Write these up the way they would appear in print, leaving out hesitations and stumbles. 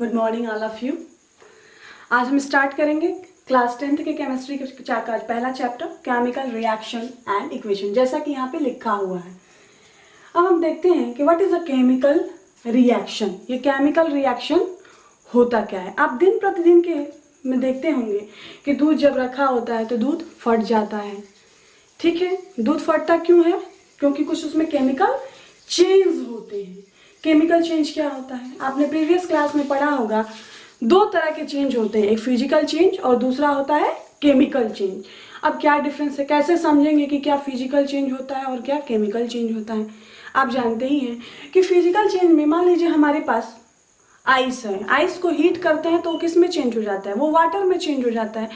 Good morning all of you. आज हम start करेंगे क्लास 10th के केमिस्ट्री का पहला chapter chemical reaction and equation, जैसा कि यहाँ पे लिखा हुआ है। अब हम देखते हैं कि what is a chemical reaction. ये केमिकल रिएक्शन होता क्या है। आप दिन प्रतिदिन के में देखते होंगे कि दूध जब रखा होता है तो दूध फट जाता है। ठीक है, दूध फटता क्यों है? क्योंकि कुछ उसमें केमिकल चेंज होते हैं। केमिकल चेंज क्या होता है? आपने प्रीवियस क्लास में पढ़ा होगा, दो तरह के चेंज होते हैं, एक फिजिकल चेंज और दूसरा होता है केमिकल चेंज। अब क्या डिफरेंस है, कैसे समझेंगे कि क्या फिजिकल चेंज होता है और क्या केमिकल चेंज होता है? आप जानते ही हैं कि फिजिकल चेंज में मान लीजिए हमारे पास आइस है, आइस को हीट करते हैं तो वो किस में चेंज हो जाता है? वो वाटर में चेंज हो जाता है।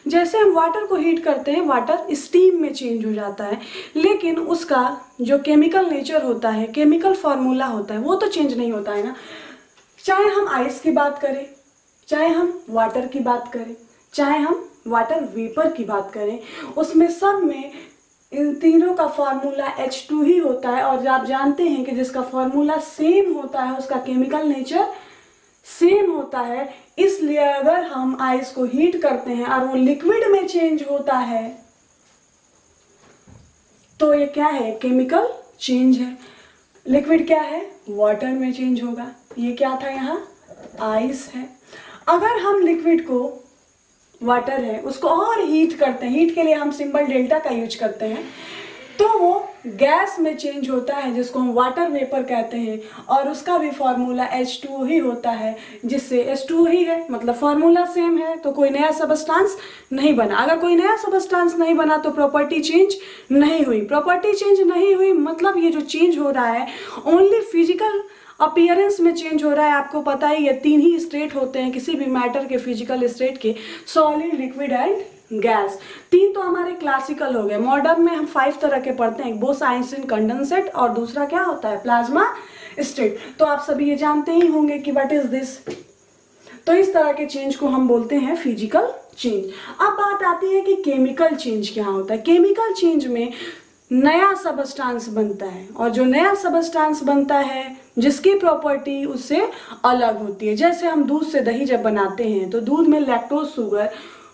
जैसे हम वाटर को हीट करते हैं, वाटर स्टीम में चेंज हो जाता है, लेकिन उसका जो केमिकल नेचर होता है, केमिकल फॉर्मूला होता है, वो तो चेंज नहीं होता है ना। चाहे हम आइस की बात करें, चाहे हम वाटर की बात करें, चाहे हम वाटर वेपर की बात करें, उसमें सब में इन तीनों का फॉर्मूला H2 ही होता है। और आप जानते हैं कि जिसका फॉर्मूला सेम होता है उसका केमिकल नेचर सेम होता है। इसलिए अगर हम आइस को हीट करते हैं और वो लिक्विड में चेंज होता है तो ये क्या है? केमिकल चेंज है। लिक्विड क्या है? वाटर में चेंज होगा। ये क्या था? यहाँ आइस है। अगर हम लिक्विड को, वाटर है, उसको और हीट करते हैं, हीट के लिए हम सिंबल डेल्टा का यूज करते हैं, तो वो गैस में चेंज होता है जिसको हम वाटर वेपर कहते हैं। और उसका भी फॉर्मूला H2O ही होता है, जिससे H2O ही है, मतलब फॉर्मूला सेम है, तो कोई नया सबस्टांस नहीं बना। अगर कोई नया सबस्टांस नहीं बना तो प्रॉपर्टी चेंज नहीं हुई। प्रॉपर्टी चेंज नहीं हुई मतलब ये जो चेंज हो रहा है ओनली फिजिकल अपीयरेंस में चेंज हो रहा है। आपको पता ही है तीन ही स्टेट होते हैं किसी भी मैटर के, फिजिकल स्टेट के, सॉलिड, लिक्विड एंड गैस। तीन तो हमारे क्लासिकल हो गए। मॉडर्न में हम 5 तरह के पढ़ते हैं, बोस-आइंस्टीन कंडेंसेट, और दूसरा क्या होता है? Plasma state. तो आप सभी ये जानते ही होंगे कि व्हाट इज दिस। तो इस तरह के चेंज को हम बोलते हैं फिजिकल चेंज। अब बात आती है कि केमिकल चेंज क्या होता है। केमिकल चेंज में नया सबस्टांस बनता है, और जो नया सबस्टांस बनता है जिसकी प्रॉपर्टी उससे अलग होती है। जैसे हम दूध से दही जब बनाते हैं तो दूध में लैक्टोज शुगर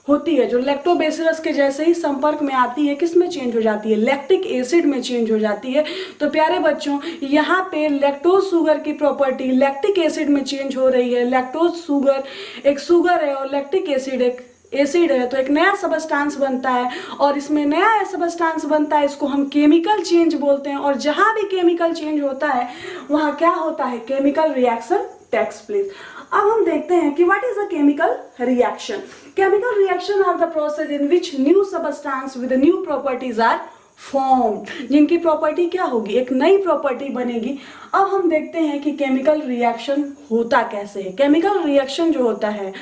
होती है, जो लैक्टोबैसिलस के जैसे ही संपर्क में आती है किस में चेंज हो जाती है? लैक्टिक एसिड में चेंज हो जाती है। तो प्यारे बच्चों, यहाँ पे लैक्टोज शुगर की प्रॉपर्टी लैक्टिक एसिड में चेंज हो रही है। लैक्टोज शुगर एक शुगर है और लैक्टिक एसिड एक एसिड है, तो एक नया सबस्टांस बनता है, और इसमें नया सबस्टांस बनता है, इसको हम केमिकल चेंज बोलते हैं। और जहां भी केमिकल चेंज होता है वहां क्या होता है? Chemical reaction takes place. अब हम देखते हैं कि what is a chemical reaction. Chemical reaction are the process in which new substance with new properties are formed, जिनकी प्रॉपर्टी क्या होगी? एक नई प्रॉपर्टी बनेगी। अब हम देखते हैं कि केमिकल रिएक्शन होता कैसे है। केमिकल रिएक्शन जो होता है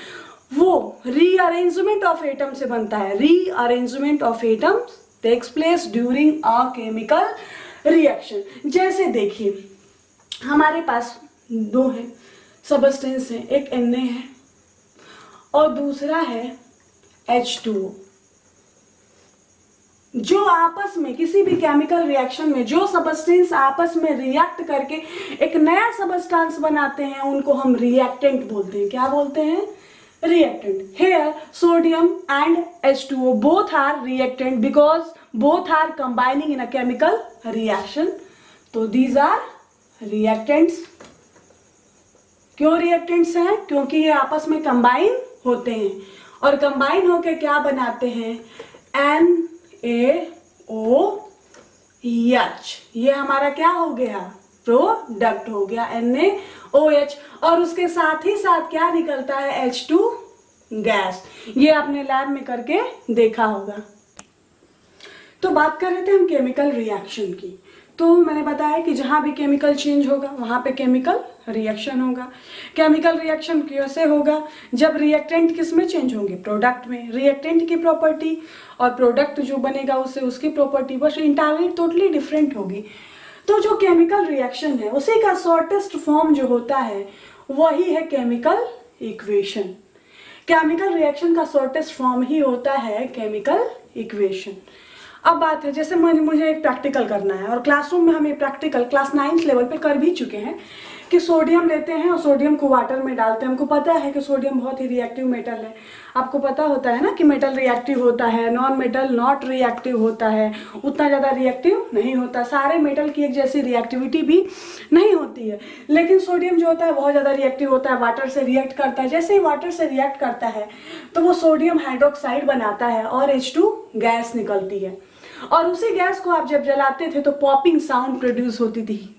वो रीअरेंजमेंट ऑफ एटम से बनता है। Rearrangement of atoms takes place during a chemical reaction. जैसे देखिए, हमारे पास दो है सबस्टेंस है, एक Na है और दूसरा है H2O। जो आपस में किसी भी केमिकल रिएक्शन में जो सबस्टेंस आपस में रिएक्ट करके एक नया सबस्टेंस बनाते हैं उनको हम रिएक्टेंट बोलते हैं। क्या बोलते हैं? reactant. Here sodium and H2O both are reactant because both are combining in a chemical reaction. तो these are reactants. क्यों reactants हैं? क्योंकि ये आपस में combine होते हैं और combine होके क्या बनाते हैं? NaOH। ये हमारा क्या हो गया? प्रोडक्ट हो गया NaOH। और उसके साथ ही साथ क्या निकलता है? H2 gas. ये आपने लैब में करके देखा होगा। तो बात कर रहे थे हम केमिकल रिएक्शन की। तो मैंने बताया कि जहां भी केमिकल चेंज होगा वहां पे केमिकल रिएक्शन होगा। केमिकल रिएक्शन कैसे होगा? जब रिएक्टेंट किस में चेंज होंगे? प्रोडक्ट में। रिएक्टेंट की प्रॉपर्टी और प्रोडक्ट जो बनेगा उससे उसकी प्रॉपर्टी बस इंटायरली टोटली डिफरेंट होगी। तो जो केमिकल रिएक्शन है उसी का शॉर्टेस्ट फॉर्म जो होता है वही है केमिकल इक्वेशन। केमिकल रिएक्शन का शॉर्टेस्ट फॉर्म ही होता है केमिकल इक्वेशन। अब बात है, जैसे मुझे एक प्रैक्टिकल करना है और क्लासरूम में हम ये प्रैक्टिकल क्लास 9th लेवल पे कर भी चुके हैं कि सोडियम लेते हैं और सोडियम को वाटर में डालते हैं। हमको पता है कि सोडियम बहुत ही रिएक्टिव मेटल है। आपको पता होता है ना कि मेटल रिएक्टिव होता है, नॉन मेटल नॉट रिएक्टिव होता है, उतना ज़्यादा रिएक्टिव नहीं होता। सारे मेटल की एक जैसी रिएक्टिविटी भी नहीं होती है, लेकिन सोडियम जो होता है बहुत ज़्यादा रिएक्टिव होता है, वाटर से रिएक्ट करता है। जैसे ही वाटर से रिएक्ट करता है तो वो सोडियम हाइड्रोक्साइड बनाता है और H2 गैस निकलती है, और उसी गैस को आप जब जलाते थे तो पॉपिंग साउंड प्रोड्यूस होती थी।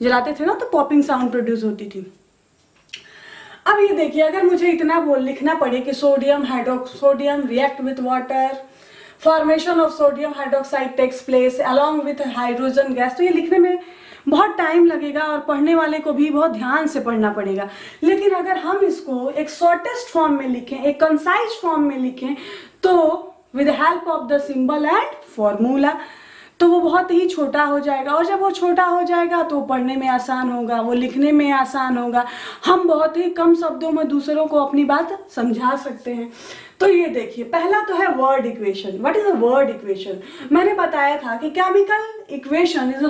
जलाते थे ना तो पॉपिंग साउंड प्रोड्यूस होती थी। अब ये देखिए, अगर मुझे इतना लिखना पड़े कि sodium react with water, formation of sodium hydroxide takes place along with hydrogen gas, तो ये लिखने में बहुत टाइम लगेगा और पढ़ने वाले को भी बहुत ध्यान से पढ़ना पड़ेगा। लेकिन अगर हम इसको एक शॉर्टेस्ट फॉर्म में लिखें, एक कंसाइज फॉर्म में लिखें, तो with help of the symbol and formula, तो वो बहुत ही छोटा हो जाएगा। और जब वो छोटा हो जाएगा तो पढ़ने में आसान होगा, वो लिखने में आसान होगा, हम बहुत ही कम शब्दों में दूसरों को अपनी बात समझा सकते हैं। तो ये देखिए, पहला तो है word equation. What is a word equation? मैंने बताया था कि chemical equation is the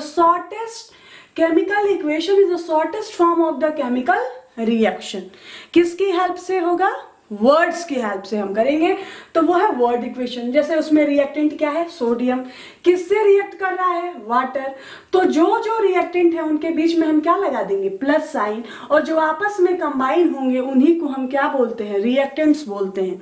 shortest form of the chemical reaction. किसकी हेल्प से होगा? वर्ड्स की हेल्प से हम करेंगे, तो वो है वर्ड इक्वेशन। जैसे उसमें रिएक्टेंट क्या है? सोडियम। किससे रिएक्ट कर रहा है? वाटर। तो जो रिएक्टेंट है उनके बीच में हम क्या लगा देंगे? Plus sign. और जो आपस में कंबाइन होंगे उन्हीं को हम क्या बोलते हैं? रिएक्टेंट्स बोलते हैं।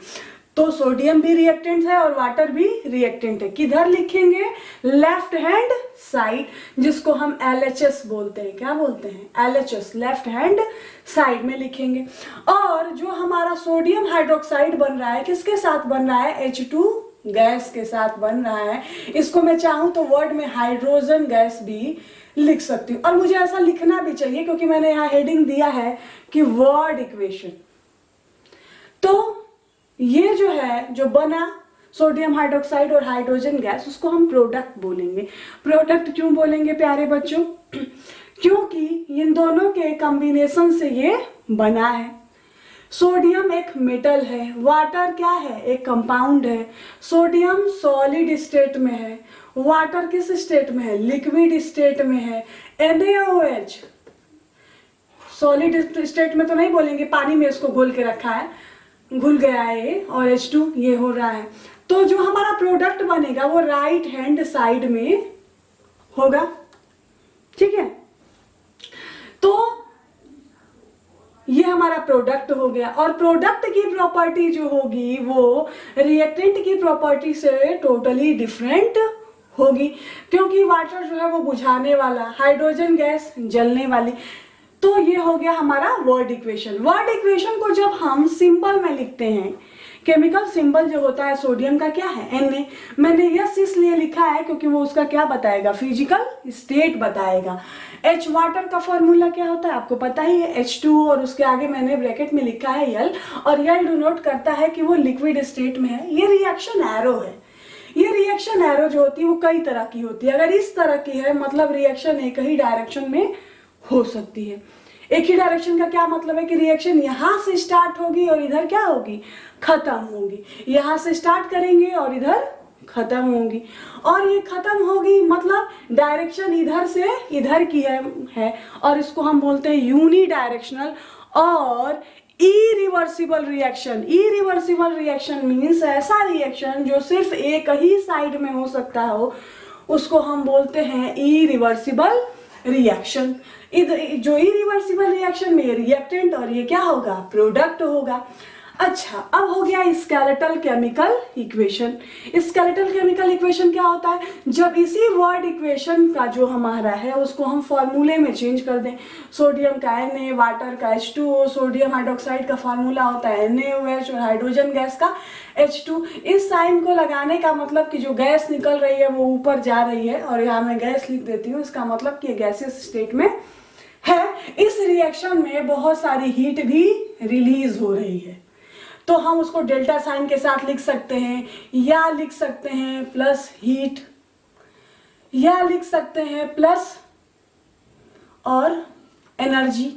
तो सोडियम भी रिएक्टेंट है और वाटर भी रिएक्टेंट है। किधर लिखेंगे? लेफ्ट हैंड साइड, जिसको हम LHS बोलते हैं। क्या बोलते हैं? LHS, लेफ्ट हैंड साइड में लिखेंगे। और जो हमारा सोडियम हाइड्रोक्साइड बन रहा है, किसके साथ बन रहा है? H2 गैस के साथ बन रहा है। इसको मैं चाहूं तो वर्ड में हाइड्रोजन गैस भी लिख सकती हूँ, और मुझे ऐसा लिखना भी चाहिए क्योंकि मैंने यहाँ हेडिंग दिया है कि वर्ड इक्वेशन। तो ये जो है, जो बना सोडियम हाइड्रोक्साइड और हाइड्रोजन गैस, उसको हम प्रोडक्ट बोलेंगे। प्रोडक्ट क्यों बोलेंगे प्यारे बच्चों? क्योंकि इन दोनों के कॉम्बिनेशन से ये बना है। सोडियम एक मेटल है, वाटर क्या है? एक कंपाउंड है। सोडियम सॉलिड स्टेट में है, वाटर किस स्टेट में है? लिक्विड स्टेट में है। NaOH सॉलिड स्टेट में तो नहीं बोलेंगे, पानी में इसको घोल के रखा है, घुल गया है ये, और H2 ये हो रहा है। तो जो हमारा प्रोडक्ट बनेगा वो राइट हैंड साइड में होगा। ठीक है, तो ये हमारा प्रोडक्ट हो गया। और प्रोडक्ट की प्रॉपर्टी जो होगी वो रिएक्टेंट की प्रॉपर्टी से टोटली डिफरेंट होगी, क्योंकि वाटर जो है वो बुझाने वाला, हाइड्रोजन गैस जलने वाली। तो ये हो गया हमारा वर्ड इक्वेशन। वर्ड इक्वेशन को जब हम सिंबल में लिखते हैं, केमिकल सिंबल जो होता है सोडियम का क्या है? Na। मैंने यस इसलिए लिखा है क्योंकि वो उसका क्या बताएगा? फिजिकल स्टेट बताएगा। H वाटर का फॉर्मूला क्या होता है? आपको पता ही है, H2, और उसके आगे मैंने ब्रैकेट में लिखा है L, और L डिनोट करता है कि वो लिक्विड स्टेट में है। ये रिएक्शन एरो है। ये रिएक्शन एरो जो होती है वो कई तरह की होती है। अगर इस तरह की है, मतलब रिएक्शन एक ही डायरेक्शन में हो सकती है। एक ही डायरेक्शन का क्या मतलब है कि रिएक्शन यहां से स्टार्ट होगी और इधर क्या होगी? खत्म होगी। यहां से स्टार्ट करेंगे और इधर खत्म होगी, और ये खत्म होगी मतलब डायरेक्शन इधर से इधर की है, और इसको हम बोलते हैं यूनी डायरेक्शनल और irreversible reaction. Irreversible reaction means ऐसा रिएक्शन जो सिर्फ एक ही साइड में हो सकता हो, उसको हम बोलते हैं इरिवर्सिबल रिएक्शन। जो इरिवर्सिबल रिएक्शन में रिएक्टेंट और ये क्या होगा? प्रोडक्ट होगा। अच्छा, अब हो गया skeletal chemical equation. Skeletal chemical equation क्या होता है? जब इसी वर्ड इक्वेशन का जो हमारा है उसको हम फॉर्मूले में चेंज कर दें। सोडियम का Na, वाटर का H2O, सोडियम हाइड्रोक्साइड का फार्मूला होता है NaOH, और हाइड्रोजन गैस का H2। इस साइन को लगाने का मतलब कि जो गैस निकल रही है वो ऊपर जा रही है, और यहाँ मैं गैस लिख देती हूँ, इसका मतलब कि गैसियस स्टेट में है। इस रिएक्शन में बहुत सारी हीट भी रिलीज हो रही है, तो हम उसको डेल्टा साइन के साथ लिख सकते हैं, या लिख सकते हैं प्लस हीट, या लिख सकते हैं प्लस और एनर्जी।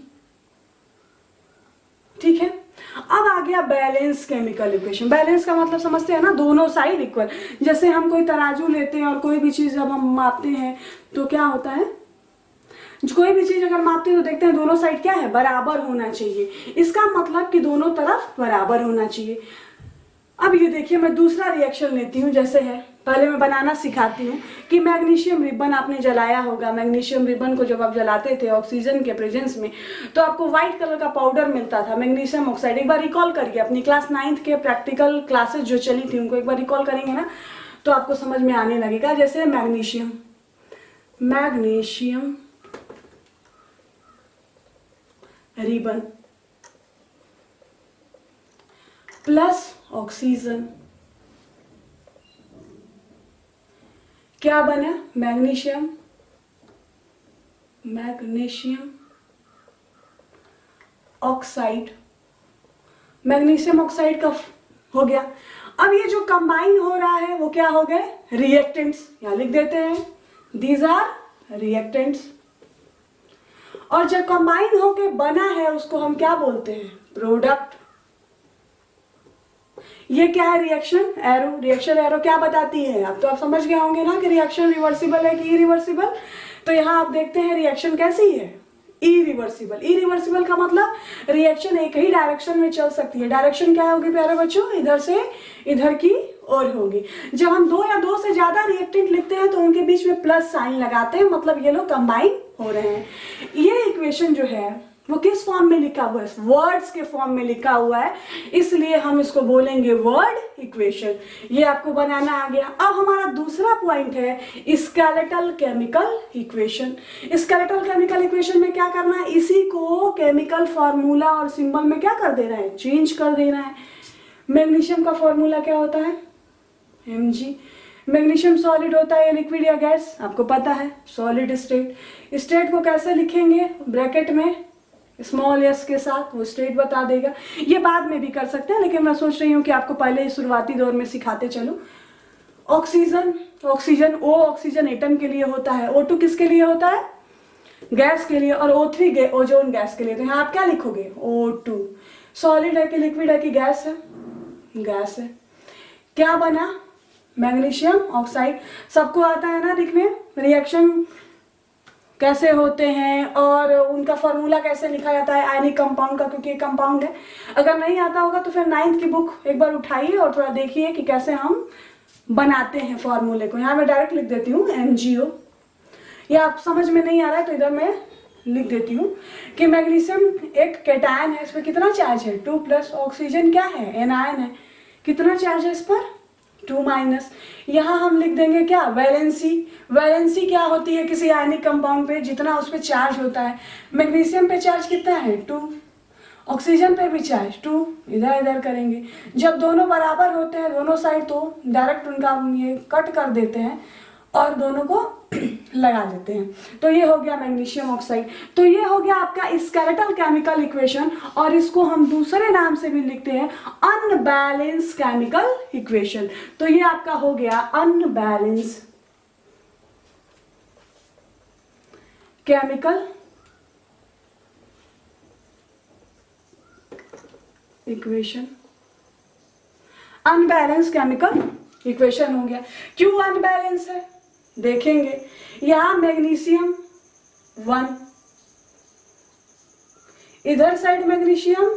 ठीक है। अब आ गया बैलेंस केमिकल इक्वेशन। बैलेंस का मतलब समझते हैं ना, दोनों साइड इक्वल। जैसे हम कोई तराजू लेते हैं और कोई भी चीज जब हम मापते हैं तो क्या होता है, कोई भी चीज अगर मापते हैं तो देखते हैं दोनों साइड क्या है, बराबर होना चाहिए। इसका मतलब कि दोनों तरफ बराबर होना चाहिए। अब ये देखिए, मैं दूसरा रिएक्शन लेती हूँ। जैसे है, पहले मैं बनाना सिखाती हूँ कि मैग्नीशियम रिबन आपने जलाया होगा। मैग्नीशियम रिबन को जब आप जलाते थे ऑक्सीजन के प्रेजेंस में तो आपको व्हाइट कलर का पाउडर मिलता था, मैग्नीशियम ऑक्साइड। एक बार रिकॉल करिए अपनी क्लास 9th के प्रैक्टिकल क्लासेस जो चली थी उनको एक बार रिकॉल करेंगे ना तो आपको समझ में आने लगेगा। जैसे मैग्नीशियम रिबन प्लस ऑक्सीजन, क्या बना, मैग्नीशियम ऑक्साइड। मैग्नीशियम ऑक्साइड का हो गया। अब ये जो कंबाइन हो रहा है वो क्या हो गए, रिएक्टेंट्स। यहां लिख देते हैं, दीज आर रिएक्टेंट्स। और जब कंबाइन होके बना है उसको हम क्या बोलते हैं, प्रोडक्ट। ये क्या है, रिएक्शन एरो। रिएक्शन एरो क्या बताती है, अब तो आप समझ गए होंगे ना कि रिएक्शन रिवर्सिबल है कि इरिवर्सिबल। तो यहाँ आप देखते हैं रिएक्शन कैसी है, इरिवर्सिबल। इरिवर्सिबल का मतलब रिएक्शन एक ही डायरेक्शन में चल सकती है। डायरेक्शन क्या होगी प्यारे बच्चों, इधर से इधर की ओर होगी। जब हम दो या दो से ज्यादा रिएक्टेंट लिखते हैं तो उनके बीच में प्लस साइन लगाते हैं, मतलब ये लोग कंबाइन हो रहे हैं। ये इक्वेशन जो है वो किस फॉर्म में लिखा हुआ है, वर्ड्स के फॉर्म में लिखा हुआ है, इसलिए हम इसको बोलेंगे वर्ड इक्वेशन। ये आपको बनाना आ गया। अब हमारा दूसरा पॉइंट है skeletal chemical equation. Skeletal chemical equation में क्या करना है, इसी को केमिकल फॉर्मूला और सिंबल में क्या कर देना है, चेंज कर देना है। मैग्नीशियम का फॉर्मूला क्या होता है, Mg। मैग्नीशियम सॉलिड होता है या लिक्विड या गैस, आपको पता है, सॉलिड स्टेट। स्टेट को कैसे लिखेंगे, ब्रैकेट में स्मॉल एस के साथ, वो स्टेट बता देगा। ये बाद में भी कर सकते हैं लेकिन मैं सोच रही हूँ कि आपको पहले ही शुरुआती दौर में सिखाते चलो। ऑक्सीजन, O ऑक्सीजन एटम के लिए होता है, O2 किसके लिए होता है, गैस के लिए, और O3 ओजोन गैस के लिए। तो यहाँ आप क्या लिखोगे, O2। सॉलिड है कि लिक्विड है कि गैस है, गैस है। क्या बना, मैग्नीशियम ऑक्साइड। सबको आता है ना लिखने, रिएक्शन कैसे होते हैं और उनका फॉर्मूला कैसे लिखा जाता है आयनिक कंपाउंड का, क्योंकि ये कंपाउंड है। अगर नहीं आता होगा तो फिर 9th की बुक एक बार उठाइए और थोड़ा देखिए कि कैसे हम बनाते हैं फॉर्मूले को। यहाँ मैं डायरेक्ट लिख देती हूँ MgO, या आप समझ में नहीं आ रहा है तो इधर मैं लिख देती हूँ कि मैग्नीशियम एक कैटायन है, इसमें कितना चार्ज है, 2+। ऑक्सीजन क्या है, एनायन है, कितना चार्ज है इस पर, 2-। यहाँ हम लिख देंगे क्या, वैलेंसी। वैलेंसी क्या होती है किसी आयनिक कंपाउंड पे, जितना उस पे चार्ज होता है। मैग्नीशियम पे चार्ज कितना है, 2। ऑक्सीजन पे भी चार्ज 2, इधर इधर करेंगे। जब दोनों बराबर होते हैं दोनों साइड तो डायरेक्ट उनका हम ये कट कर देते हैं और दोनों को लगा देते हैं। तो ये हो गया मैग्नीशियम ऑक्साइड। तो ये हो गया आपका स्केलेटल केमिकल इक्वेशन, और इसको हम दूसरे नाम से भी लिखते हैं अनबैलेंस केमिकल इक्वेशन। तो ये आपका हो गया unbalance chemical equation. Unbalance chemical equation हो गया। क्यों अनबैलेंस है देखेंगे। यहां मैग्नीशियम 1, इधर साइड मैग्नीशियम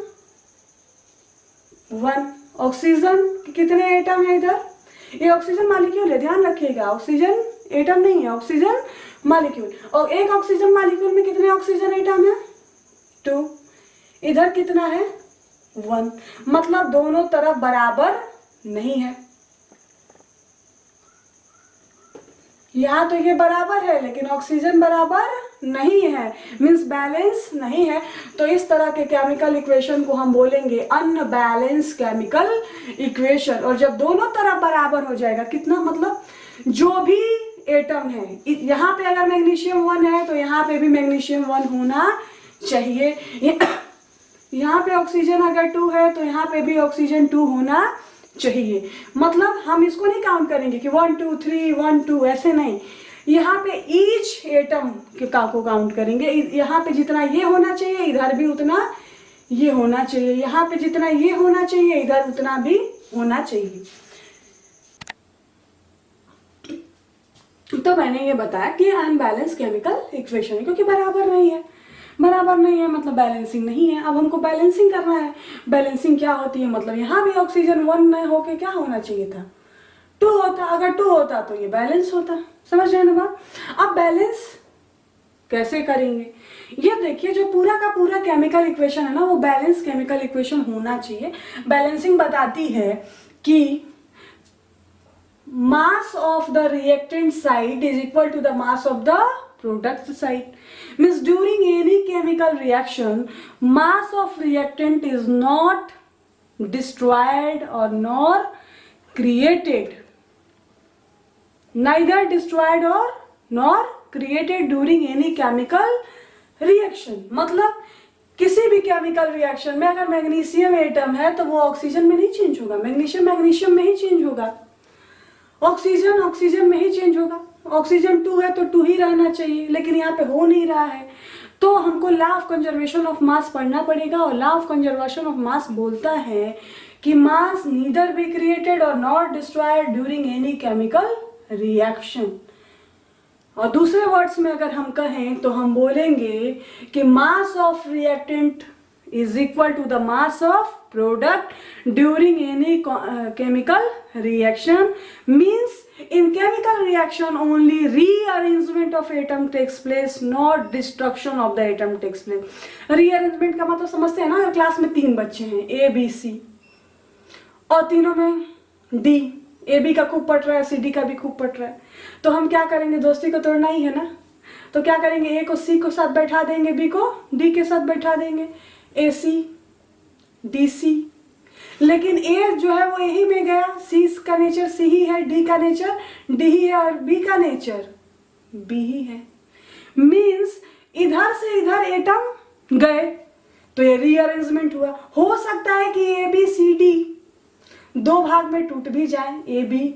1। ऑक्सीजन कितने एटम है इधर, ये ऑक्सीजन मॉलिक्यूल है, ध्यान रखिएगा, ऑक्सीजन एटम नहीं है, ऑक्सीजन मॉलिक्यूल। और एक ऑक्सीजन मॉलिक्यूल में कितने ऑक्सीजन एटम है, 2। इधर कितना है, 1। मतलब दोनों तरफ बराबर नहीं है। यहाँ तो ये बराबर है लेकिन ऑक्सीजन बराबर नहीं है, मीन्स बैलेंस नहीं है। तो इस तरह के केमिकल इक्वेशन को हम बोलेंगे अनबैलेंस केमिकल इक्वेशन। और जब दोनों तरफ बराबर हो जाएगा, कितना मतलब जो भी एटम है, यहाँ पे अगर मैग्नीशियम 1 है तो यहाँ पे भी मैग्नीशियम 1 होना चाहिए। यहाँ पे ऑक्सीजन अगर 2 है तो यहाँ पे भी ऑक्सीजन 2 होना चाहिए। मतलब हम इसको नहीं काउंट करेंगे कि 1 2 3 1 2 ऐसे नहीं, यहाँ पे ईच एटम के का को काउंट करेंगे। यहाँ पे जितना ये होना चाहिए इधर भी उतना ये होना चाहिए, यहाँ पे जितना ये होना चाहिए इधर उतना भी होना चाहिए। तो मैंने ये बताया कि अनबैलेंस केमिकल इक्वेशन है, क्योंकि बराबर नहीं है। बराबर नहीं है मतलब बैलेंसिंग नहीं है। अब हमको बैलेंसिंग करना है। बैलेंसिंग क्या होती है, मतलब यहाँ भी ऑक्सीजन 1 में होके क्या होना चाहिए था, 2 होता। अगर 2 होता तो ये बैलेंस होता। समझ रहे हैं ना बात। अब बैलेंस कैसे करेंगे, ये देखिए, जो पूरा का पूरा केमिकल इक्वेशन है ना, वो बैलेंस केमिकल इक्वेशन होना चाहिए। बैलेंसिंग बताती है कि mass of the reactant side is equal to the mass of the product side. Means during any chemical reaction, mass of reactant is not destroyed or nor created. Neither destroyed or nor created during any chemical reaction. मतलब किसी भी chemical reaction में अगर magnesium atom है तो वो oxygen में नहीं चेंज होगा, मैग्नीशियम मैग्नीशियम में ही चेंज होगा, ऑक्सीजन ऑक्सीजन में ही चेंज होगा। ऑक्सीजन 2 है तो 2 ही रहना चाहिए, लेकिन यहाँ पे हो नहीं रहा है, तो हमको लॉ ऑफ कंजर्वेशन ऑफ मास पढ़ना पड़ेगा। और लॉ ऑफ कंजर्वेशन ऑफ मास बोलता है कि मास नीदर बी क्रिएटेड और not destroyed during any chemical reaction. और दूसरे वर्ड्स में अगर हम कहें तो हम बोलेंगे कि mass of reactant is equal to the mass of product during any chemical reaction. Means in chemical reaction only rearrangement of atom takes place, not destruction of the atom takes place. Rearrangement का मतलब समझते हैं ना, class में 3 बच्चे हैं A B C और तीनों में D, A B का खूब पट रहा है, C D का भी खूब पट रहा है, तो हम क्या करेंगे, दोस्ती को तोड़ना ही है ना। तो क्या करेंगे, A को C को साथ बैठा देंगे, B को D के साथ बैठा देंगे, AC DC। लेकिन A जो है वो यही में गया, C का नेचर C ही है, D का नेचर D ही है और B का नेचर B ही है। मीन्स इधर से इधर एटम गए तो ये रीअरेंजमेंट हुआ। हो सकता है कि ABCD 2 भाग में टूट भी जाए, AB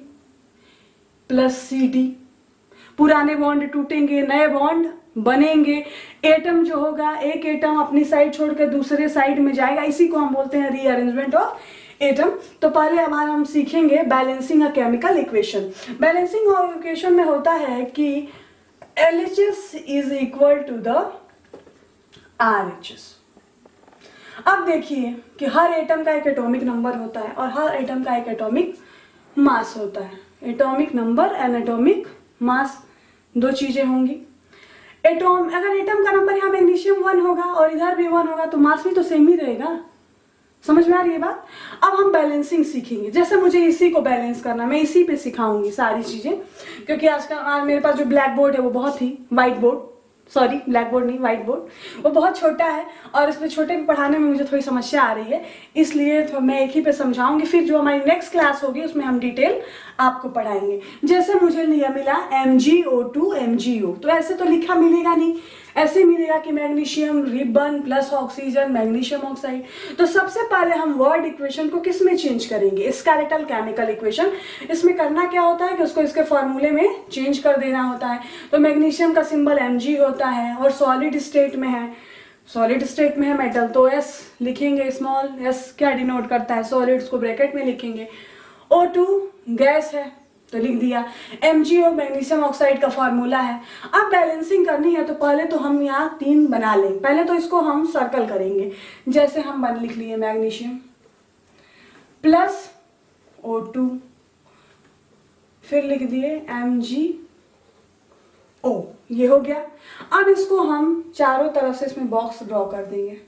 प्लस CD, पुराने बॉन्ड टूटेंगे, नए बॉन्ड बनेंगे। एटम जो होगा, एक एटम अपनी साइड छोड़कर दूसरे साइड में जाएगा, इसी को हम बोलते हैं रीअरेंजमेंट ऑफ एटम। तो पहले अब हम सीखेंगे balancing a chemical equation. Balancing equation में होता है कि LHS is equal to the RHS। अब देखिए कि हर एटम का एक एटॉमिक नंबर होता है और हर एटम का एक एटॉमिक मास होता है। Atomic number and atomic mass, 2 चीजें होंगी। अगर एटम का नंबर यहाँ मैग्नीशियम 1 होगा और इधर भी 1 होगा तो मास भी तो सेम ही रहेगा। समझ में आ रही है बात। अब हम बैलेंसिंग सीखेंगे, जैसे मुझे इसी को बैलेंस करना, मैं इसी पे सिखाऊंगी सारी चीजें, क्योंकि आज मेरे पास जो ब्लैक बोर्ड है वो बहुत ही, white board, sorry black board नहीं, व्हाइट बोर्ड, वो बहुत छोटा है और इसमें छोटे में पढ़ाने में मुझे थोड़ी समस्या आ रही है, इसलिए तो मैं एक ही पे समझाऊंगी। फिर जो हमारी नेक्स्ट क्लास होगी उसमें हम डिटेल आपको पढ़ाएंगे। जैसे मुझे मिला MgO2 MgO, तो ऐसे तो लिखा मिलेगा नहीं, ऐसे मिलेगा कि magnesium ribbon plus oxygen magnesium oxide. तो सबसे पहले हम वर्ड इक्वेशन को किस में चेंज करेंगे, स्केलेटल केमिकल इक्वेशन। इसमें करना क्या होता है कि उसको इसके फॉर्मूले में चेंज कर देना होता है। तो मैग्नीशियम का सिंबल Mg होता है और सॉलिड स्टेट में है, सॉलिड स्टेट में है मेटल, तो S लिखेंगे, स्मॉल s क्या डिनोट करता है, सॉलिड्स को ब्रैकेट में लिखेंगे। O2 गैस है तो लिख दिया। MgO मैग्नीशियम ऑक्साइड का फॉर्मूला है। अब बैलेंसिंग करनी है तो पहले तो हम यहाँ 3 बना लें, पहले तो इसको हम सर्कल करेंगे। जैसे हम लिख लिए मैग्नीशियम प्लस O2, फिर लिख दिए MgO, ये हो गया। अब इसको हम चारों तरफ से इसमें बॉक्स ड्रॉ कर देंगे।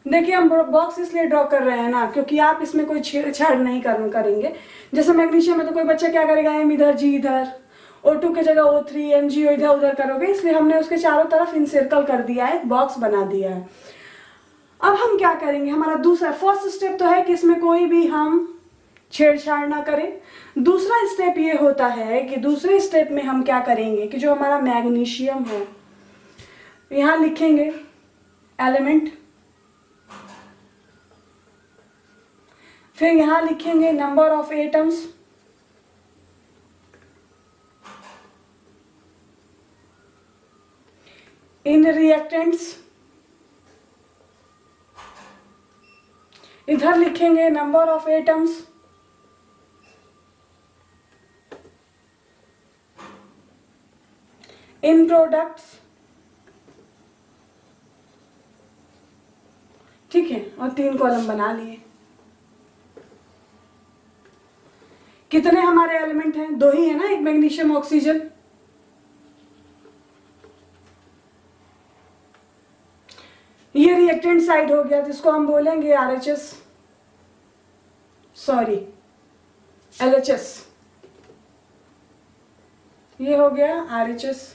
देखिए हम बॉक्स इसलिए ड्रॉ कर रहे हैं ना, क्योंकि आप इसमें कोई छेड़छाड़ नहीं करेंगे। जैसे मैग्नीशियम में तो कोई बच्चा क्या करेगा, M इधर G इधर, O2 की जगह O3 MgO इधर उधर करोगे, इसलिए हमने उसके चारों तरफ इनसर्कल कर दिया है, एक बॉक्स बना दिया है। अब हम क्या करेंगे, हमारा दूसरा फर्स्ट स्टेप तो है कि इसमें कोई भी हम छेड़छाड़ ना करें। दूसरा स्टेप ये होता है कि दूसरे स्टेप में हम क्या करेंगे कि जो हमारा मैग्नीशियम है यहाँ लिखेंगे एलिमेंट, फिर यहां लिखेंगे number of atoms, in reactants, इधर लिखेंगे number of atoms, in products, ठीक है, और 3 कॉलम बना लिए। कितने हमारे एलिमेंट हैं? 2 ही है ना, एक मैग्नीशियम ऑक्सीजन। ये रिएक्टेंट साइड हो गया जिसको हम बोलेंगे RHS, सॉरी LHS, ये हो गया RHS।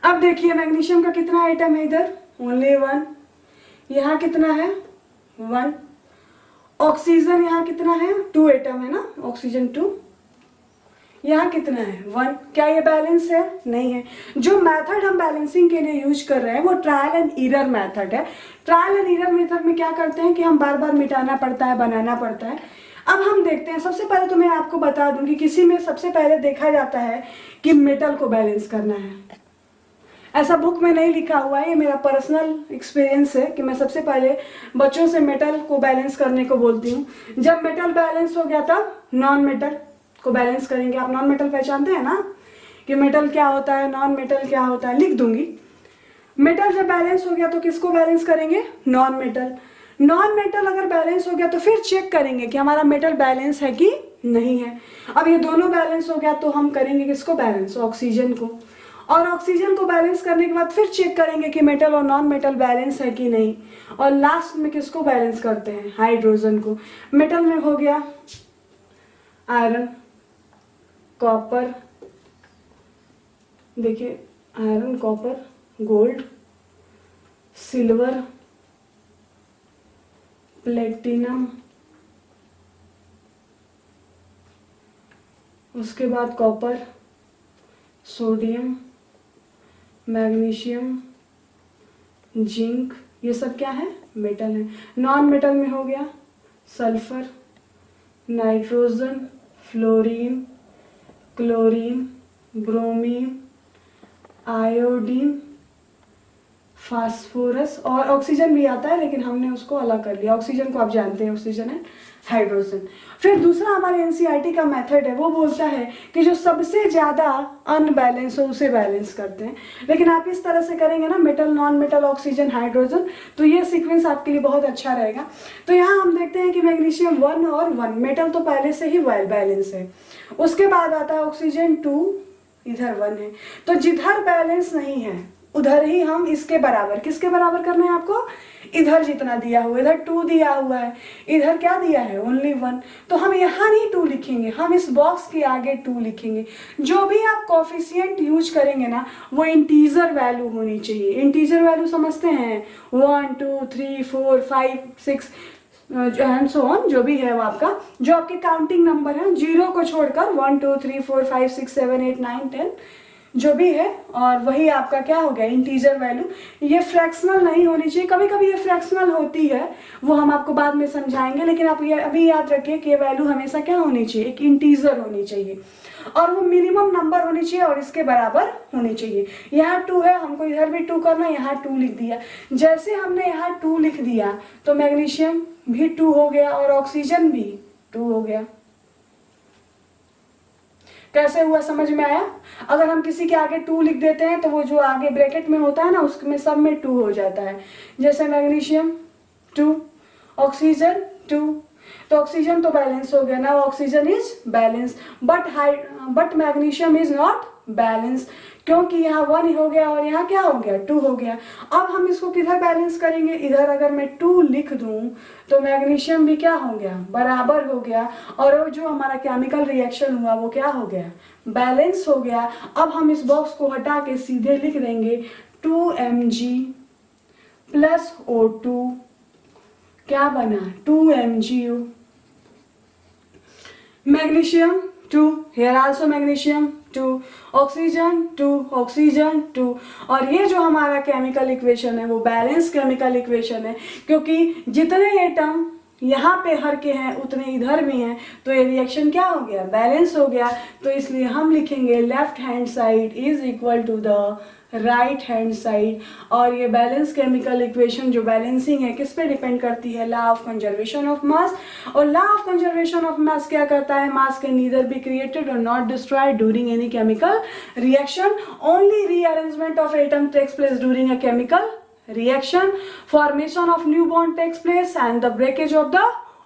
अब देखिए मैग्नीशियम का कितना आइटम है इधर? ओनली 1। यहाँ कितना है? 1। ऑक्सीजन यहाँ कितना है? 2 एटम है ना, ऑक्सीजन 2। यहाँ कितना है? 1। क्या ये बैलेंस है? नहीं है। जो मेथड हम बैलेंसिंग के लिए यूज कर रहे हैं वो ट्रायल एंड एरर मेथड है। ट्रायल एंड एरर मेथड में क्या करते हैं कि हम बार बार मिटाना पड़ता है, बनाना पड़ता है। अब हम देखते हैं, सबसे पहले तो मैं आपको बता दूं कि किसी में सबसे पहले देखा जाता है कि मेटल को बैलेंस करना है। ऐसा बुक में नहीं लिखा हुआ है, ये मेरा पर्सनल एक्सपीरियंस है कि मैं सबसे पहले बच्चों से मेटल को बैलेंस करने को बोलती हूँ। जब मेटल बैलेंस हो गया तब नॉन मेटल को बैलेंस करेंगे। आप नॉन मेटल पहचानते हैं ना कि मेटल क्या होता है, नॉन मेटल क्या होता है, लिख दूंगी। मेटल जब बैलेंस हो गया तो किसको बैलेंस करेंगे? Non metal. नॉन मेटल अगर बैलेंस हो गया तो फिर चेक करेंगे कि हमारा मेटल बैलेंस है कि नहीं है। अब ये दोनों बैलेंस हो गया तो हम करेंगे किसको बैलेंस? ऑक्सीजन को। और ऑक्सीजन को बैलेंस करने के बाद फिर चेक करेंगे कि मेटल और नॉन मेटल बैलेंस है कि नहीं। और लास्ट में किसको बैलेंस करते हैं? हाइड्रोजन को। मेटल में हो गया आयरन, कॉपर, देखिए iron, copper, gold, silver, platinum, उसके बाद कॉपर, सोडियम, मैग्नीशियम, जिंक, ये सब क्या है? मेटल है। नॉन मेटल में हो गया sulphur, nitrogen, fluorine, chlorine, bromine, iodine, phosphorus, और ऑक्सीजन भी आता है लेकिन हमने उसको अलग कर लिया। ऑक्सीजन को आप जानते हैं, ऑक्सीजन है हाइड्रोजन। फिर दूसरा हमारे एनसीईआरटी का मेथड है, वो बोलता है कि जो सबसे ज्यादा अनबैलेंस हो उसे बैलेंस करते हैं। लेकिन आप इस तरह से करेंगे ना, metal, non metal, oxygen, hydrogen, तो ये सीक्वेंस आपके लिए बहुत अच्छा रहेगा। तो यहाँ हम देखते हैं कि मैग्नीशियम 1 और 1, मेटल तो पहले से ही वेल बैलेंस है। उसके बाद आता है ऑक्सीजन 2, इधर 1 है। तो जिधर बैलेंस नहीं है उधर ही हम इसके बराबर, किसके बराबर करना है आपको? इधर जितना दिया हुआ, इधर 2 दिया हुआ है, इधर क्या दिया है? ओनली 1। तो हम यहाँ नहीं 2 लिखेंगे, हम इस बॉक्स के आगे 2 लिखेंगे। जो भी आप कोफिशिएंट यूज करेंगे ना वो इंटीजर वैल्यू होनी चाहिए। इंटीजर वैल्यू समझते हैं? 1 2 3 4 5 6 एंड सो ऑन, जो भी है वो आपका, जो आपके काउंटिंग नंबर है, 0 को छोड़कर 1 2 3 4 5 6 7 8 9 10 जो भी है, और वही आपका क्या हो गया? Integer value. ये फ्रैक्शनल नहीं होनी चाहिए। कभी कभी ये फ्रैक्शनल होती है, वो हम आपको बाद में समझाएंगे, लेकिन आप ये अभी याद रखिए कि ये वैल्यू हमेशा क्या होनी चाहिए? एक इंटीजर होनी चाहिए, और वो मिनिमम नंबर होनी चाहिए और इसके बराबर होनी चाहिए। यहाँ 2 है, हमको इधर भी 2 करना है, यहाँ 2 लिख दिया। जैसे हमने यहाँ 2 लिख दिया तो मैग्नीशियम भी 2 हो गया और ऑक्सीजन भी 2 हो गया। कैसे हुआ, समझ में आया? अगर हम किसी के आगे 2 लिख देते हैं तो वो जो आगे ब्रैकेट में होता है ना उसमें सब में 2 हो जाता है। जैसे मैग्नीशियम 2, ऑक्सीजन 2, तो ऑक्सीजन तो बैलेंस हो गया ना, oxygen is balance, but magnesium is not balance, क्योंकि यहाँ 1 हो गया और यहाँ क्या हो गया? 2 हो गया। अब हम इसको किधर बैलेंस करेंगे? इधर अगर मैं 2 लिख दूं तो मैग्नीशियम भी क्या हो गया? बराबर हो गया, और वो जो हमारा केमिकल रिएक्शन हुआ वो क्या हो गया? बैलेंस हो गया। अब हम इस बॉक्स को हटा के सीधे लिख देंगे 2Mg प्लस O2, क्या बना? 2MgO। Magnesium 2, here also magnesium 2, oxygen 2, oxygen 2, और ये जो हमारा केमिकल इक्वेशन है वो बैलेंस केमिकल इक्वेशन है, क्योंकि जितने एटम यहाँ पे हर के हैं उतने इधर भी हैं, तो ये रिएक्शन क्या हो गया, बैलेंस हो गया। तो इसलिए हम लिखेंगे left hand side is equal to the right hand side. और ये बैलेंस केमिकल इक्वेशन जो बैलेंसिंग है किस पे डिपेंड करती है, law of conservation of mass. और law of conservation of mass क्या करता है, mass can neither be created और not destroyed during any chemical reaction, only rearrangement of atom takes place during a chemical reaction, formation of new bond takes place and the breakage of the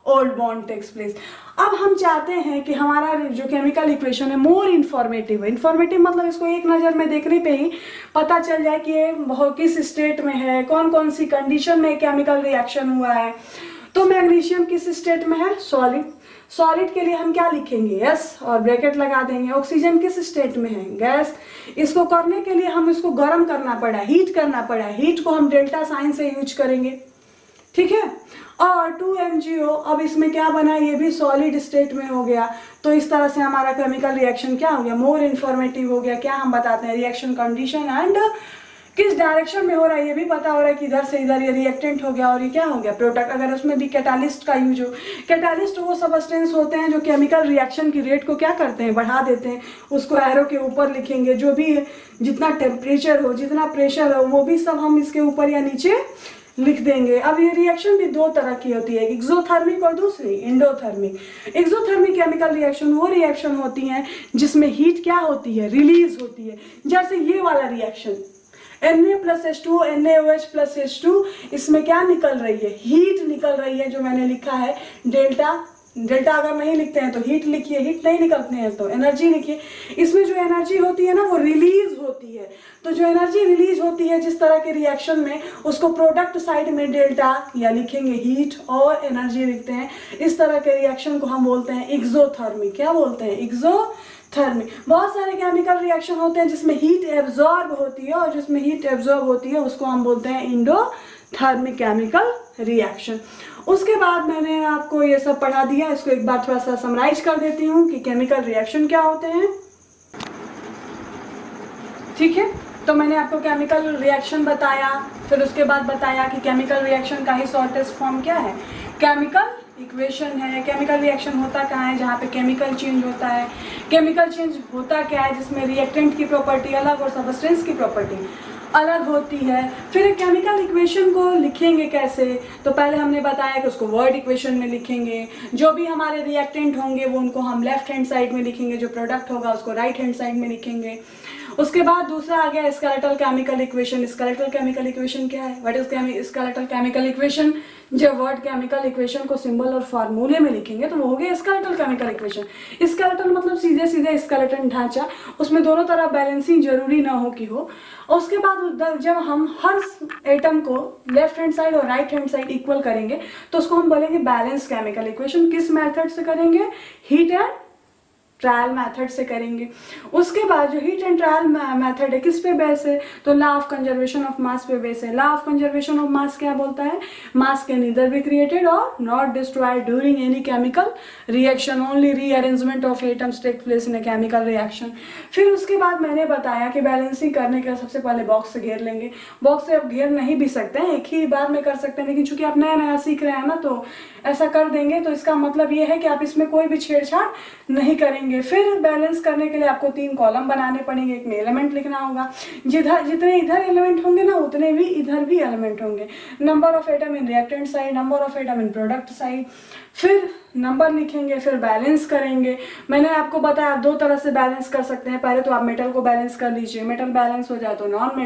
old bond takes place। अब हम चाहते हैं कि हमारा जो chemical equation है more informative है। Informative मतलब इसको एक नज़र में देखने पे ही पता चल जाए कि ये किस स्टेट में है, कौन कौन सी कंडीशन में केमिकल रिएक्शन हुआ है। तो मैग्नीशियम किस स्टेट में है, सॉलिड। सॉलिड के लिए हम क्या लिखेंगे, यस और ब्रैकेट लगा देंगे। ऑक्सीजन किस स्टेट में है, गैस। इसको करने के लिए हम इसको गर्म करना पड़ा, हीट करना पड़ा। हीट को हम डेल्टा साइन से यूज करेंगे, ठीक है। और 2MgO, अब इसमें क्या बना, ये भी सॉलिड स्टेट में हो गया। तो इस तरह से हमारा केमिकल रिएक्शन क्या हो गया, मोर इन्फॉर्मेटिव हो गया। क्या हम बताते हैं, रिएक्शन कंडीशन एंड किस डायरेक्शन में हो रहा है ये भी पता हो रहा है कि इधर से इधर ये रिएक्टेंट हो गया और ये क्या हो गया, प्रोडक्ट। अगर उसमें भी कैटालिस्ट का यूज हो, कैटालिस्ट वो सबस्टेंस होते हैं जो केमिकल रिएक्शन की रेट को क्या करते हैं, बढ़ा देते हैं। उसको एरो के ऊपर लिखेंगे, जो भी जितना टेम्परेचर हो, जितना प्रेशर हो, वो भी सब हम इसके ऊपर या नीचे लिख देंगे। अब ये रिएक्शन भी दो तरह की होती है, एक्सोथर्मिक और दूसरी इंडोथर्मिक। एक्सोथर्मिक केमिकल रिएक्शन वो रिएक्शन होती हैं जिसमें हीट क्या होती है, रिलीज होती है। जैसे ये वाला रिएक्शन Na+H2O NaOH+H2, इसमें क्या निकल रही है, हीट निकल रही है, जो मैंने लिखा है डेल्टा। डेल्टा अगर नहीं लिखते हैं तो हीट लिखिए, हीट नहीं निकलते हैं तो एनर्जी लिखिए। इसमें जो एनर्जी होती है ना वो रिलीज होती है। तो जो एनर्जी रिलीज होती है जिस तरह के रिएक्शन में, उसको प्रोडक्ट साइड में डेल्टा या लिखेंगे हीट और एनर्जी लिखते हैं। इस तरह के रिएक्शन को हम बोलते हैं एक्सोथर्मिक। क्या बोलते हैं, एक्सोथर्मिक। बहुत सारे केमिकल रिएक्शन होते हैं जिसमें हीट एब्जॉर्ब होती है, और जिसमें हीट एब्जॉर्ब होती है उसको हम बोलते हैं इंडोथर्मिक केमिकल रिएक्शन। उसके बाद मैंने आपको ये सब पढ़ा दिया, इसको एक बार थोड़ा सा समराइज कर देती हूँ कि केमिकल रिएक्शन क्या होते हैं, ठीक है। तो मैंने आपको केमिकल रिएक्शन बताया, फिर उसके बाद बताया कि केमिकल रिएक्शन का ही शॉर्टेस्ट फॉर्म क्या है, केमिकल इक्वेशन है। केमिकल रिएक्शन होता कहाँ है, जहाँ पे केमिकल चेंज होता है। केमिकल चेंज होता क्या है, जिसमें रिएक्टेंट की प्रॉपर्टी अलग और सबस्टेंस की प्रॉपर्टी अलग होती है। फिर केमिकल इक्वेशन को लिखेंगे कैसे, तो पहले हमने बताया कि उसको वर्ड इक्वेशन में लिखेंगे। जो भी हमारे रिएक्टेंट होंगे वो उनको हम लेफ्ट हैंड साइड में लिखेंगे, जो प्रोडक्ट होगा उसको राइट हैंड साइड में लिखेंगे। उसके बाद दूसरा आ गया skeletal chemical equation. Skeletal chemical equation क्या है, what is skeletal chemical equation. जब वर्ड केमिकल इक्वेशन को सिंबल और फार्मूले में लिखेंगे तो वो हो गया स्केलेटल केमिकल इक्वेशन। स्केलेटल मतलब सीधे सीधे स्केलेटन ढांचा, उसमें दोनों तरफ बैलेंसिंग जरूरी ना हो कि हो। उसके बाद जब हम हर एटम को लेफ्ट हैंड साइड और राइट हैंड साइड इक्वल करेंगे तो उसको हम बोलेंगे बैलेंस केमिकल इक्वेशन। किस मेथड से करेंगे, हीट एंड ट्रायल मेथड से करेंगे। उसके बाद जो हीट एंड ट्रायल मेथड है किस पे बेस है, तो law of conservation of mass पे बेस है। Law of conservation of mass क्या बोलता है, mass can neither be created और not destroyed during any chemical reaction, only rearrangement of atoms take place in a chemical reaction. फिर उसके बाद मैंने बताया कि बैलेंसिंग करने के सबसे पहले बॉक्स से घेर लेंगे। बॉक्स से आप घेर नहीं भी सकते हैं, एक ही बार में कर सकते हैं, लेकिन चूंकि आप नया नया सीख रहे हैं ना तो ऐसा कर देंगे। तो इसका मतलब ये है कि आप इसमें कोई भी छेड़छाड़ नहीं करेंगे। फिर बैलेंस करने के लिए आपको 3 कॉलम बनाने पड़ेंगे, एक में एलिमेंट लिखना होगा। जितने इधर एलिमेंट होंगे ना उतने भी इधर भी एलिमेंट होंगे। Number of atom in reactant side, number of atom in product side, फिर नंबर लिखेंगे, फिर बैलेंस करेंगे। मैंने आपको बताया आप 2 तरह से बैलेंस कर सकते हैं। पहले तो आप मेटल को बैलेंस कर लीजिए, मेटल बैलेंस हो जाए तो नॉन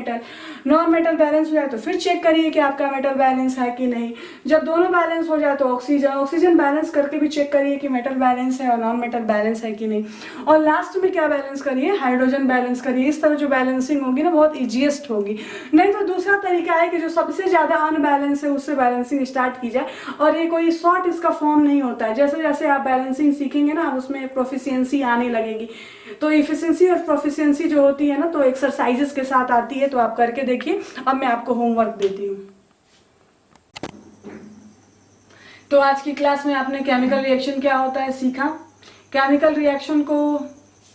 मेटल बैलेंस हो जाए तो फिर चेक करिए कि आपका मेटल बैलेंस है कि नहीं। जब दोनों बैलेंस हो जाए तो ऑक्सीजन बैलेंस करके भी चेक करिए कि मेटल बैलेंस है और नॉन मेटल बैलेंस है कि नहीं। और लास्ट में क्या बैलेंस करिए, हाइड्रोजन बैलेंस करिए। इस तरह जो बैलेंसिंग होगी ना बहुत ईजीएस्ट होगी। नहीं तो दूसरा तरीका है कि जो सबसे ज्यादा अनबैलेंस है उससे बैलेंसिंग स्टार्ट की जाए, और ये कोई शॉर्ट इसका फॉर्म नहीं होता है। जैसे जैसे आप बैलेंसिंग सीखेंगे ना उसमें प्रोफिशिएंसी आने लगेगी। तो इफिशिएंसी और प्रोफिशिएंसी जो होती है ना तो एक्सरसाइजेस के साथ आती है, तो आप करके देखिए। अब मैं आपको होमवर्क देती हूँ। तो आज की क्लास में आपने केमिकल रिएक्शन क्या होता है सीखा। केमिकल रिएक्शन को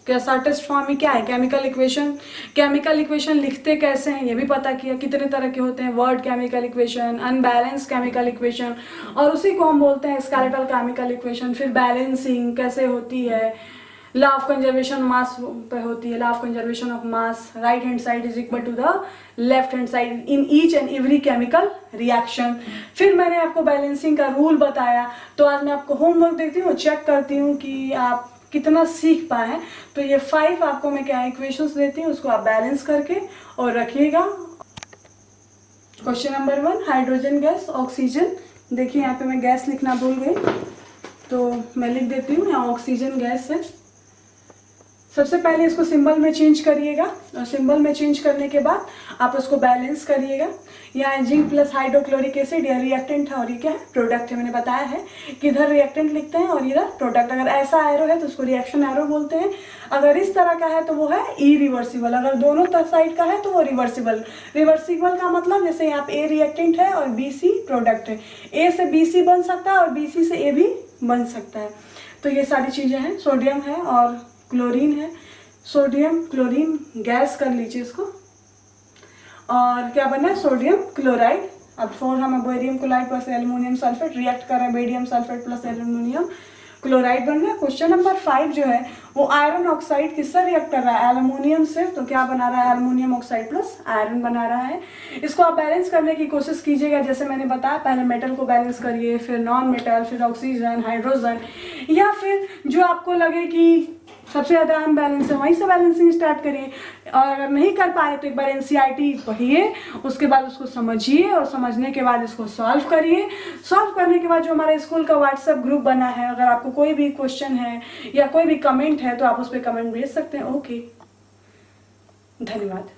क्या शॉर्टेस्ट फॉर्म में क्या है, केमिकल इक्वेशन। केमिकल इक्वेशन लिखते कैसे हैं ये भी पता किया, कितने तरह के होते हैं, word chemical equation, unbalance chemical equation, और उसी को हम बोलते हैं स्केलेटल केमिकल इक्वेशन। फिर बैलेंसिंग कैसे होती है, लॉ ऑफ कंजर्वेशन मास पे होती है, law of conservation of mass, right hand side is equal to the left hand side in each and every chemical reaction. फिर मैंने आपको बैलेंसिंग का रूल बताया। तो आज मैं आपको होमवर्क देती हूँ, चेक करती हूँ कि आप कितना सीख पाए हैं। तो ये 5 आपको मैं क्या इक्वेशंस देती हूँ, उसको आप बैलेंस करके और रखिएगा। Question number 1, hydrogen gas, oxygen. देखिए यहाँ पे मैं गैस लिखना भूल गई, तो मैं लिख देती हूँ, यहाँ ऑक्सीजन गैस है। सबसे पहले इसको सिंबल में चेंज करिएगा, और सिंबल में चेंज करने के बाद आप उसको बैलेंस करिएगा। यहाँ जिंक प्लस हाइड्रोक्लोरिक एसिड, यह रिएक्टेंट है और ये क्या है, प्रोडक्ट है। मैंने बताया है कि इधर रिएक्टेंट लिखते हैं और इधर प्रोडक्ट। अगर ऐसा एरो है तो उसको रिएक्शन एरो बोलते हैं। अगर इस तरह का है तो वो है इरिवर्सिबल। अगर दोनों साइड का है तो वो रिवर्सिबल। रिवर्सिबल का मतलब जैसे यहाँ पे ए रिएक्टेंट है और बी सी प्रोडक्ट है, ए से बी सी बन सकता है और बी सी से ए भी बन सकता है। तो ये सारी चीजें हैं। सोडियम है और क्लोरीन है, सोडियम क्लोरीन गैस कर लीजिए इसको। और क्या बना है, सोडियम क्लोराइड। अब 4 हमें barium chloride plus aluminium sulphate react कर रहे हैं, barium sulphate plus aluminium chloride बन रहा है। क्वेश्चन नंबर 5 जो है वो आयरन ऑक्साइड किससे रिएक्ट कर रहा है, एल्युमिनियम से। तो क्या बना रहा है, एल्युमिनियम ऑक्साइड प्लस आयरन बना रहा है। इसको आप बैलेंस करने की कोशिश कीजिएगा। जैसे मैंने बताया, पहले मेटल को बैलेंस करिए, फिर नॉन मेटल, फिर ऑक्सीजन, हाइड्रोजन, या फिर जो आपको लगे कि सबसे ज़्यादा अनबैलेंस है वहीं से बैलेंसिंग स्टार्ट करिए। और अगर नहीं कर पाए तो एक बार एनसीईआरटी पढ़िए, उसके बाद उसको समझिए और समझने के बाद इसको सॉल्व करिए। सॉल्व करने के बाद जो हमारे स्कूल का व्हाट्सएप ग्रुप बना है, अगर आपको कोई भी क्वेश्चन है या कोई भी कमेंट है तो आप उस पर कमेंट भेज सकते हैं। ओके, धन्यवाद।